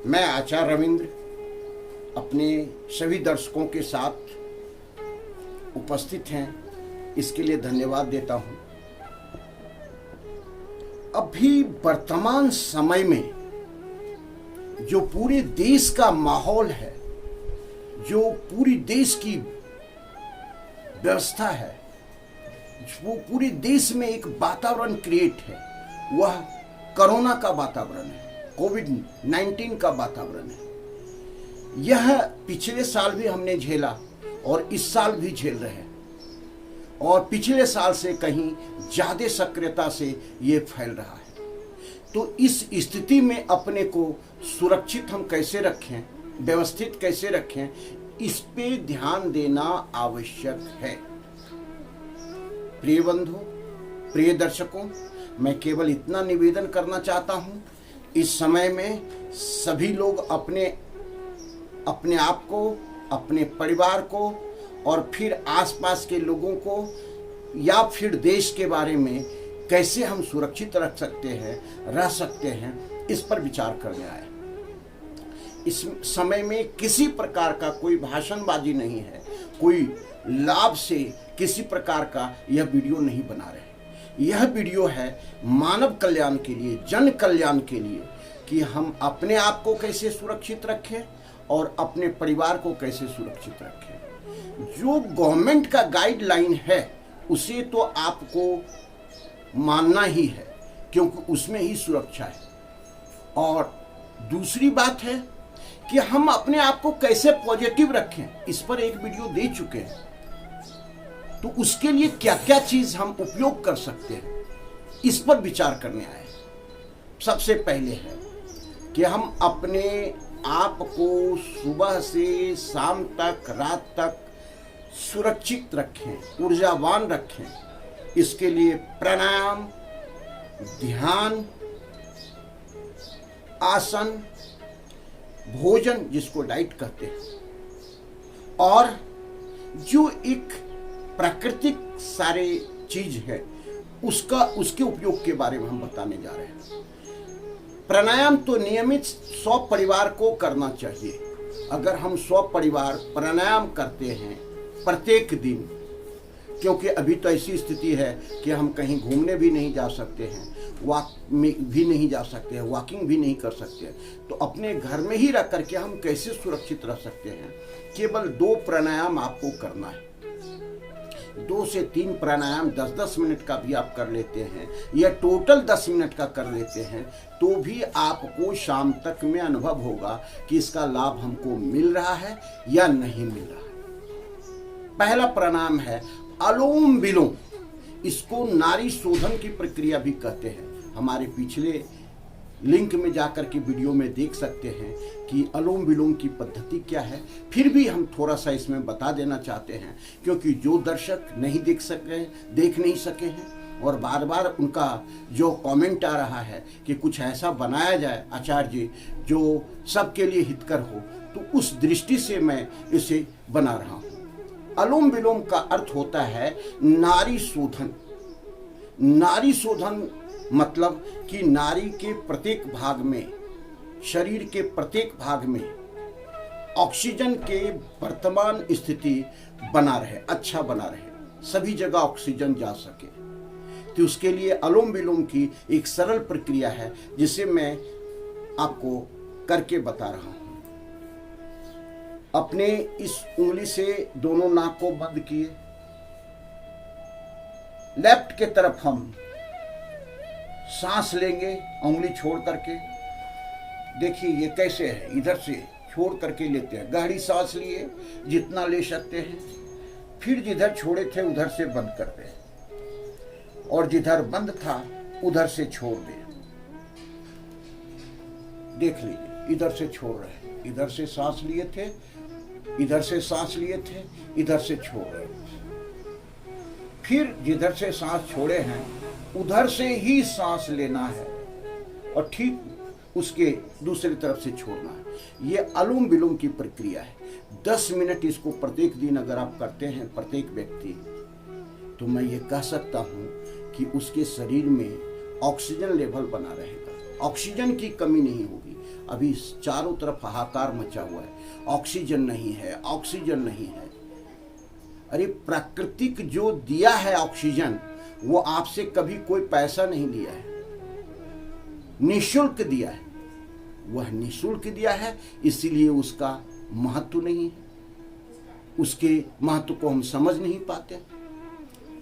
मैं आचार्य रविंद्र अपने सभी दर्शकों के साथ उपस्थित हैं, इसके लिए धन्यवाद देता हूं। अभी वर्तमान समय में जो पूरे देश का माहौल है, जो पूरी देश की व्यवस्था है, वो पूरे देश में एक वातावरण क्रिएट है, वह कोरोना का वातावरण है, कोविड-19 का वातावरण है। यह पिछले साल भी हमने झेला और इस साल भी झेल रहे हैं, और पिछले साल से कहीं ज्यादा सक्रियता से ये फैल रहा है। तो इस स्थिति में अपने को सुरक्षित हम कैसे रखें, व्यवस्थित कैसे रखें, इस पे ध्यान देना आवश्यक है। प्रिय बंधु, प्रिय दर्शकों, मैं केवल इतना निवेदन करना चाहता हूं, इस समय में सभी लोग अपने आप को, अपने परिवार को और फिर आसपास के लोगों को या फिर देश के बारे में कैसे हम सुरक्षित रख सकते हैं, रह सकते हैं, इस पर विचार करने आए। इस समय में किसी प्रकार का कोई भाषणबाजी नहीं है, कोई लाभ से किसी प्रकार का यह वीडियो नहीं बना रहे। यह वीडियो है मानव कल्याण के लिए, जन कल्याण के लिए, कि हम अपने आप को कैसे सुरक्षित रखें और अपने परिवार को कैसे सुरक्षित रखें। जो गवर्नमेंट का गाइडलाइन है उसे तो आपको मानना ही है, क्योंकि उसमें ही सुरक्षा है। और दूसरी बात है कि हम अपने आप को कैसे पॉजिटिव रखें, इस पर एक वीडियो दे चुके हैं। तो उसके लिए क्या क्या चीज हम उपयोग कर सकते हैं, इस पर विचार करने आए। सबसे पहले है कि हम अपने आप को सुबह से शाम तक, रात तक सुरक्षित रखें, ऊर्जावान रखें। इसके लिए प्राणायाम, ध्यान, आसन, भोजन जिसको डाइट कहते हैं, और जो एक प्राकृतिक सारे चीज है उसके उपयोग के बारे में हम बताने जा रहे हैं। प्राणायाम तो नियमित 100 परिवार को करना चाहिए। अगर हम 100 परिवार प्राणायाम करते हैं प्रत्येक दिन, क्योंकि अभी तो ऐसी स्थिति है कि हम कहीं घूमने भी नहीं जा सकते हैं, वॉक में भी नहीं जा सकते हैं, वॉकिंग भी नहीं कर सकते हैं, तो अपने घर में ही रह करके हम कैसे सुरक्षित रह सकते हैं। केवल 2 प्राणायाम आपको करना है। 2 से 3 प्राणायाम 10-10 मिनट का भी आप कर लेते हैं, या टोटल 10 मिनट का कर लेते हैं, तो भी आपको शाम तक में अनुभव होगा कि इसका लाभ हमको मिल रहा है या नहीं मिल रहा है। पहला प्राणायाम है अनुलोम विलोम। इसको नाड़ी शोधन की प्रक्रिया भी कहते हैं। हमारे पिछले लिंक में जाकर के वीडियो में देख सकते हैं कि अनुलोम विलोम की पद्धति क्या है। फिर भी हम थोड़ा सा इसमें बता देना चाहते हैं, क्योंकि जो दर्शक नहीं देख नहीं सके हैं, और बार बार उनका जो कमेंट आ रहा है कि कुछ ऐसा बनाया जाए आचार्य जी जो सबके लिए हितकर हो, तो उस दृष्टि से मैं इसे बना रहा हूँ। अनुलोम विलोम का अर्थ होता है नाड़ी शोधन। नाड़ी शोधन मतलब कि नाड़ी के प्रत्येक भाग में, शरीर के प्रत्येक भाग में ऑक्सीजन के वर्तमान स्थिति बना रहे, अच्छा बना रहे, सभी जगह ऑक्सीजन जा सके। तो उसके लिए अनुलोम विलोम की एक सरल प्रक्रिया है, जिसे मैं आपको करके बता रहा हूं। अपने इस उंगली से दोनों नाक को बंद किए, लेफ्ट के तरफ हम सांस लेंगे उंगली छोड़ करके। देखिए ये कैसे है, इधर से छोड़ करके लेते हैं, गहरी सांस लिए जितना ले सकते हैं, फिर जिधर छोड़े थे उधर से बंद करते हैं, और जिधर बंद था उधर से छोड़ दें। देख लीजिए, इधर से छोड़ रहे हैं, इधर से सांस लिए थे, इधर से सांस लिए थे, इधर से छोड़ रहे हैं। फिर जिधर से सांस छोड़े हैं उधर से ही सांस लेना है, और ठीक उसके दूसरी तरफ से छोड़ना है। ये अनुलोम विलोम की प्रक्रिया है। 10 मिनट इसको प्रत्येक दिन अगर आप करते हैं, प्रत्येक व्यक्ति, तो मैं ये कह सकता हूँ कि उसके शरीर में ऑक्सीजन लेवल बना रहेगा, ऑक्सीजन की कमी नहीं होगी। अभी चारों तरफ हाहाकार मचा हुआ है, ऑक्सीजन नहीं है, ऑक्सीजन नहीं है। अरे प्राकृतिक जो दिया है ऑक्सीजन, वो आपसे कभी कोई पैसा नहीं लिया है, निःशुल्क दिया है। वह निःशुल्क दिया है, इसीलिए उसका महत्व नहीं है, उसके महत्व को हम समझ नहीं पाते।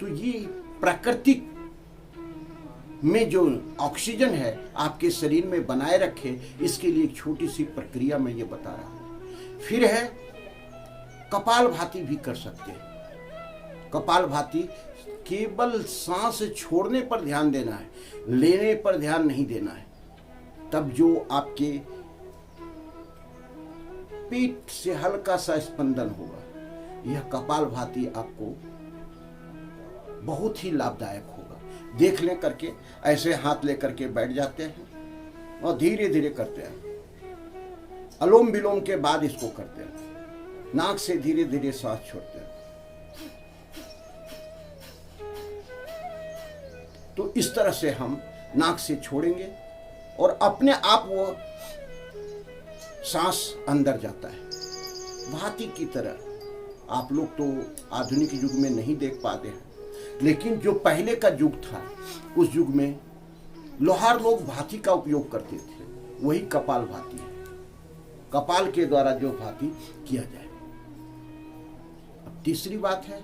तो ये प्राकृतिक में जो ऑक्सीजन है आपके शरीर में बनाए रखे, इसके लिए एक छोटी सी प्रक्रिया मैं ये बता रहा हूं। फिर है कपालभाति भी कर सकते हैं। कपालभाति केवल सांस छोड़ने पर ध्यान देना है, लेने पर ध्यान नहीं देना है। तब जो आपके पेट से हल्का सा स्पंदन होगा, यह कपालभाति आपको बहुत ही लाभदायक होगा। देख लें करके, ऐसे हाथ लेकर के बैठ जाते हैं और धीरे धीरे करते हैं। अलोम विलोम के बाद इसको करते हैं। नाक से धीरे धीरे सांस छोड़ते हैं। तो इस तरह से हम नाक से छोड़ेंगे और अपने आप वो सांस अंदर जाता है, भांति की तरह। आप लोग तो आधुनिक युग में नहीं देख पाते हैं, लेकिन जो पहले का युग था, उस युग में लोहार लोग भांति का उपयोग करते थे। वही कपाल भांति है, कपाल के द्वारा जो भांति किया जाए। अब तीसरी बात है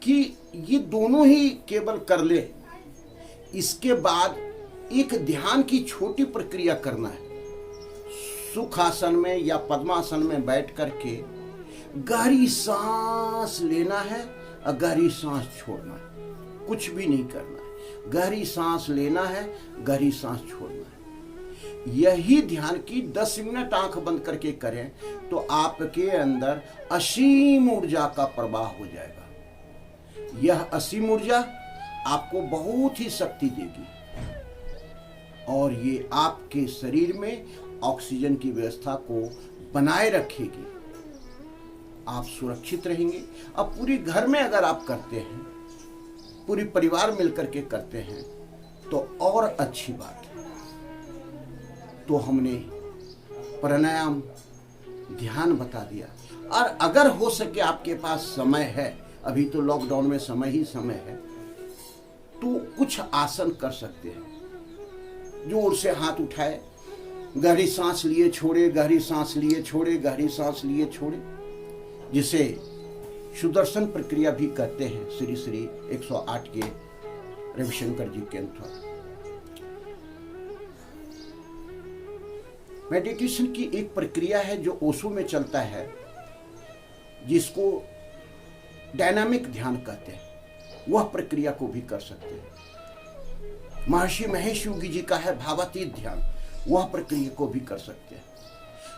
कि ये दोनों ही केवल कर ले, इसके बाद एक ध्यान की छोटी प्रक्रिया करना है। सुखासन में या पद्मासन में बैठ करके गहरी सांस लेना है और गहरी सांस छोड़ना है। कुछ भी नहीं करना है, गहरी सांस लेना है, गहरी सांस छोड़ना है। यही ध्यान की 10 मिनट आंख बंद करके करें तो आपके अंदर असीम ऊर्जा का प्रवाह हो जाएगा। यह असीम ऊर्जा आपको बहुत ही शक्ति देगी और ये आपके शरीर में ऑक्सीजन की व्यवस्था को बनाए रखेगी। आप सुरक्षित रहेंगे। अब पूरी घर में अगर आप करते हैं, पूरी परिवार मिलकर के करते हैं, तो और अच्छी बात है। तो हमने प्राणायाम, ध्यान बता दिया। और अगर हो सके आपके पास समय है, अभी तो लॉकडाउन में समय ही समय है, तो कुछ आसन कर सकते हैं। जोर से हाथ उठाए, गहरी सांस लिए छोड़े, गहरी सांस लिए छोड़े, गहरी सांस लिए छोड़े, जिसे सुदर्शन प्रक्रिया भी कहते हैं, श्री श्री 108 के रविशंकर जी के अनुसार। मेडिटेशन की एक प्रक्रिया है जो ओशो में चलता है, जिसको डायनामिक ध्यान कहते हैं। वह प्रक्रिया को भी कर सकते हैं। महर्षि महेश योगी जी का है भावातीत ध्यान, वह प्रक्रिया को भी कर सकते हैं।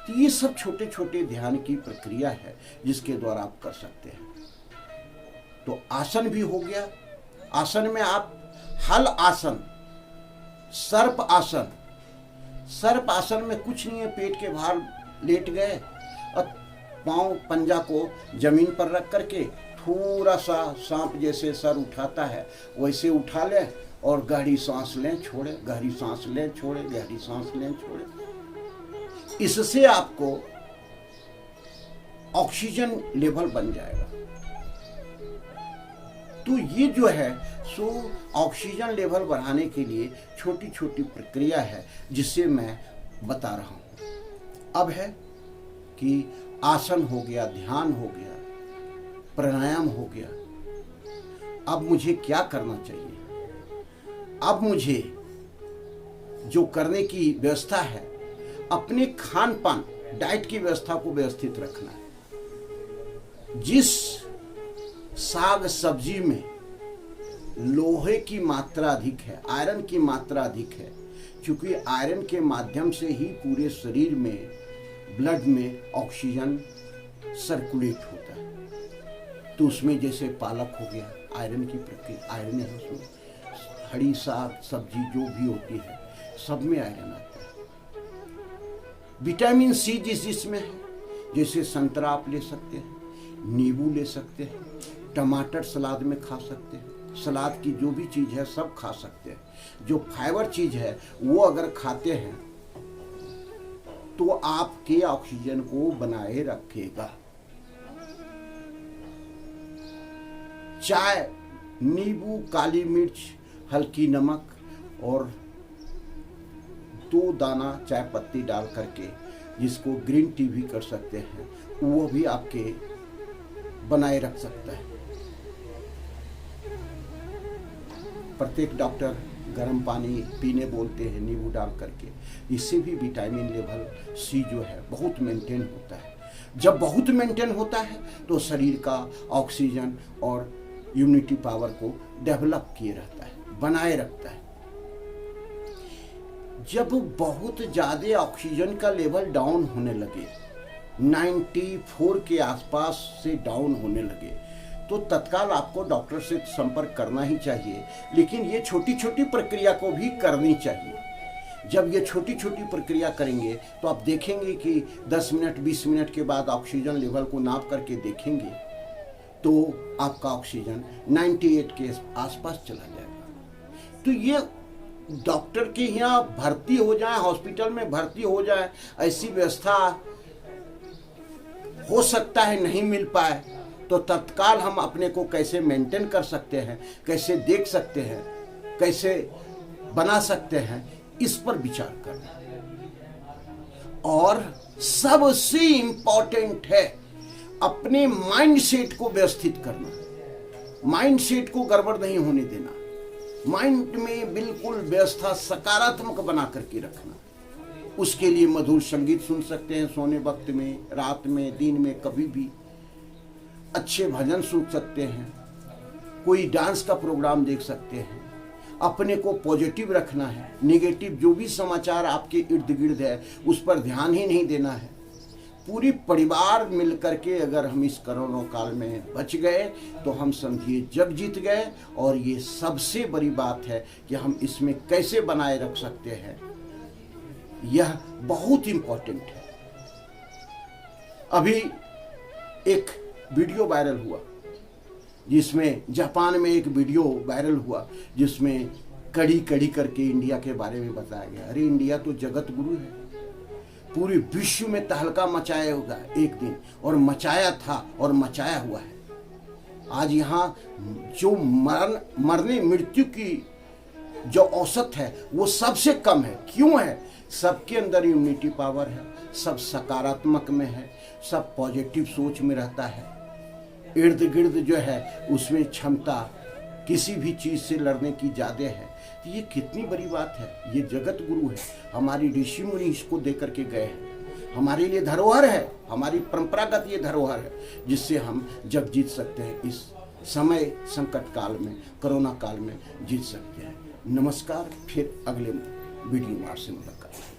तो ये सब छोटे छोटे ध्यान की प्रक्रिया है जिसके द्वारा आप कर सकते हैं। तो आसन भी हो गया। आसन में आप हल आसन, सर्प आसन। सर्प आसन में कुछ नहीं है, पेट के बाहर लेट गए और पांव पंजा को जमीन पर रख करके थोड़ा सा सांप जैसे सर उठाता है वैसे उठा लें और गहरी सांस लें, छोड़े, गहरी सांस लें, छोड़े, गहरी सांस लें, छोड़े। इससे आपको ऑक्सीजन लेवल बन जाएगा। तो ये जो है सो ऑक्सीजन लेवल बढ़ाने के लिए छोटी छोटी प्रक्रिया है जिससे मैं बता रहा हूं। अब है कि आसन हो गया, ध्यान हो गया, प्राणायाम हो गया। अब मुझे क्या करना चाहिए? अब मुझे जो करने की व्यवस्था है, अपने खान पान, डाइट की व्यवस्था को व्यवस्थित रखना है। जिस साग सब्जी में लोहे की मात्रा अधिक है, आयरन की मात्रा अधिक है, क्योंकि आयरन के माध्यम से ही पूरे शरीर में, ब्लड में ऑक्सीजन सर्कुलेट होता है। तो उसमें जैसे पालक हो गया, आयरन की प्रक्रिया, आयरन है उसमें। हरी साग सब्जी जो भी होती है सब में आयरन आता है। विटामिन सी जिसमें है, जैसे संतरा आप ले सकते हैं, नींबू ले सकते हैं, टमाटर सलाद में खा सकते हैं, सलाद की जो भी चीज़ है सब खा सकते हैं। जो फाइबर चीज़ है वो अगर खाते हैं तो आपके ऑक्सीजन को बनाए रखेगा। चाय, नींबू, काली मिर्च, हल्की नमक और 2 दाना चाय पत्ती डाल करके, जिसको ग्रीन टी भी कर सकते हैं, वो भी आपके बनाए रख सकता है। प्रत्येक डॉक्टर गर्म पानी पीने बोलते हैं नींबू डाल करके। इससे भी विटामिन लेवल सी जो है बहुत मेंटेन होता है। जब बहुत मेंटेन होता है तो शरीर का ऑक्सीजन और इम्यूनिटी पावर को डेवलप किए रहता है, बनाए रखता है। जब बहुत ज़्यादा ऑक्सीजन का लेवल डाउन होने लगे, 94 के आसपास से डाउन होने लगे, तो तत्काल आपको डॉक्टर से संपर्क करना ही चाहिए। लेकिन ये छोटी छोटी प्रक्रिया को भी करनी चाहिए। जब ये छोटी छोटी प्रक्रिया करेंगे तो आप देखेंगे कि 10 मिनट 20 मिनट के बाद ऑक्सीजन लेवल को नाप करके देखेंगे तो आपका ऑक्सीजन 98 के आसपास चला जाएगा। तो ये डॉक्टर के यहाँ भर्ती हो जाए, हॉस्पिटल में भर्ती हो जाए, ऐसी व्यवस्था हो सकता है नहीं मिल पाए, तो तत्काल हम अपने को कैसे मेंटेन कर सकते हैं, कैसे देख सकते हैं, कैसे बना सकते हैं, इस पर विचार करना। और सबसे इंपॉर्टेंट है अपने माइंड सेट को व्यवस्थित करना। माइंड सेट को गड़बड़ नहीं होने देना। माइंड में बिल्कुल व्यवस्था सकारात्मक बना करके रखना। उसके लिए मधुर संगीत सुन सकते हैं सोने वक्त में, रात में, दिन में, कभी भी अच्छे भजन सुन सकते हैं, कोई डांस का प्रोग्राम देख सकते हैं। अपने को पॉजिटिव रखना है। नेगेटिव जो भी समाचार आपके इर्द गिर्द है उस पर ध्यान ही नहीं देना है। पूरी परिवार मिलकर के अगर हम इस कोरोना काल में बच गए तो हम समझिए जग जीत गए। और ये सबसे बड़ी बात है कि हम इसमें कैसे बनाए रख सकते हैं, यह बहुत इंपॉर्टेंट है। अभी एक वीडियो वायरल हुआ जिसमें जापान में एक वीडियो वायरल हुआ जिसमें कड़ी कड़ी करके इंडिया के बारे में बताया गया। अरे इंडिया तो जगत गुरु है, पूरे विश्व में तहलका मचाया होगा एक दिन, और मचाया था और मचाया हुआ है। आज यहाँ जो मरने मृत्यु की जो औसत है वो सबसे कम है। क्यों है? सबके अंदर इम्यूनिटी पावर है, सब सकारात्मक में है, सब पॉजिटिव सोच में रहता है। इर्द गिर्द जो है उसमें क्षमता किसी भी चीज़ से लड़ने की ज़्यादा है। तो ये कितनी बड़ी बात है। ये जगत गुरु है, हमारी ऋषि मुनि इसको दे करके गए हैं। हमारे लिए धरोहर है, हमारी परंपरागत ये धरोहर है जिससे हम जग जीत सकते हैं। इस समय संकट काल में, कोरोना काल में जीत सकते हैं। नमस्कार, फिर अगले वीडियो में आपसे मुलाकात।